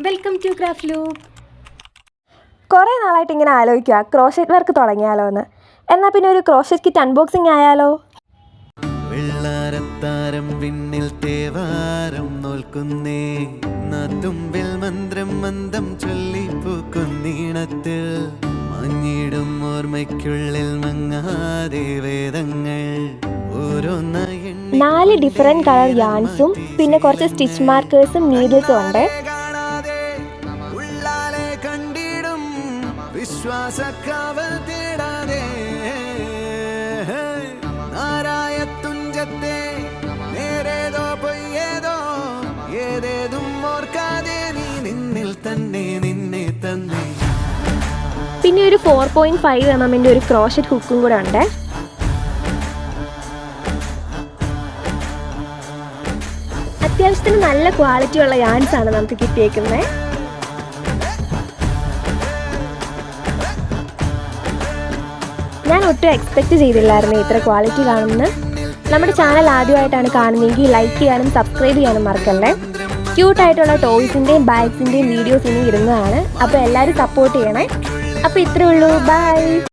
Welcome to craft loop. കുറേ നാളായിട്ട് ഇങ്ങനെ ആലോചിക്കുക ക്രോഷറ്റ് വർക്ക് തുടങ്ങിയാലോ എന്ന്. എന്നാൽ പിന്നെ ഒരു ക്രോഷറ്റ് കിറ്റ് അൺബോക്സിങ് ആയാലോ? വെള്ളാരത്താരം വിണ്ണിൽ തേവാരം നോൽക്കുന്നേ തുമ്പിൽ മന്ത്രം മന്ദം ചൊല്ലിപ്പൂക്കുന്നീണത്തിൽ മഞ്ഞിടും ഓർമ്മയ്ക്കുള്ളിൽ മങ്ങാതെ വേദങ്ങൾ 4 ഡിഫറെൻറ്റ് കളർ യാൺസും പിന്നെ കുറച്ച് സ്റ്റിച്ച് മാർക്കേഴ്സും നീഡിൽസും ഉണ്ട്. വിശ്വാസക്കാവൽ തേടാതെ നാരായത്തുഞ്ചത്തെ നേരേതോ പൊയ്യേതോ ഏതേതും ഓർക്കാതെ നീ നിന്നിൽ തന്നെ നിന്നെ തന്നെ. പിന്നെ ഒരു 4.5 mm ഒരു ക്രോഷറ്റ് ഹുക്കും കൂടെ ഉണ്ട്. അത്യാവശ്യത്തിന് നല്ല ക്വാളിറ്റിയുള്ള യാൺസ് ആണ് നമുക്ക് കിട്ടിയേക്കുന്നത്. ഞാൻ ഒട്ടും എക്സ്പെക്റ്റ് ചെയ്തില്ലായിരുന്നു ഇത്ര ക്വാളിറ്റി കാണുമെന്ന്. നമ്മുടെ ചാനൽ ആദ്യമായിട്ടാണ് കാണുന്നതെങ്കിൽ ലൈക്ക് ചെയ്യാനും സബ്സ്ക്രൈബ് ചെയ്യാനും മറക്കല്ലേ. ക്യൂട്ടായിട്ടുള്ള ടോയ്സിൻ്റെയും ബാഗ്സിൻ്റെയും വീഡിയോസ് ഇനി ഇരുന്നതാണ്. അപ്പോൾ എല്ലാവരും സപ്പോർട്ട് ചെയ്യണേ. അപ്പോൾ ഇത്രയേ ഉള്ളൂ. ബൈ.